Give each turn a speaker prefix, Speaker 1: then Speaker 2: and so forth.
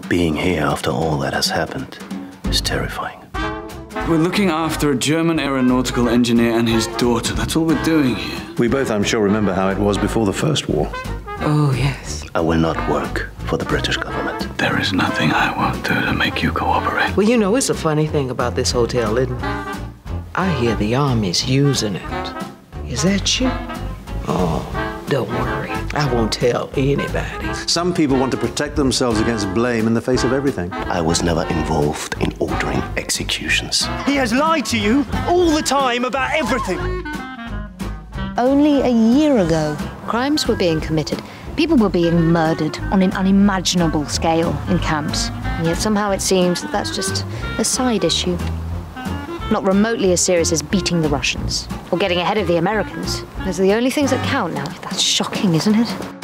Speaker 1: Being here after all that has happened is terrifying.
Speaker 2: We're looking after a German aeronautical engineer and his daughter. That's all we're doing here.
Speaker 3: We both, I'm sure, remember how it was before the First War.
Speaker 4: Oh, yes.
Speaker 1: I will not work for the British government.
Speaker 2: There is nothing I won't do to make you cooperate.
Speaker 4: Well, you know, it's a funny thing about this hotel, isn't it? I hear the army's using it. Is that you? Oh, don't worry. I won't tell anybody.
Speaker 3: Some people want to protect themselves against blame in the face of everything.
Speaker 1: I was never involved in ordering executions.
Speaker 5: He has lied to you all the time about everything.
Speaker 6: Only a year ago, crimes were being committed. People were being murdered on an unimaginable scale in camps. And yet somehow it seems that that's just a side issue. Not remotely as serious as beating the Russians or getting ahead of the Americans. Those are the only things that count now. That's shocking, isn't it?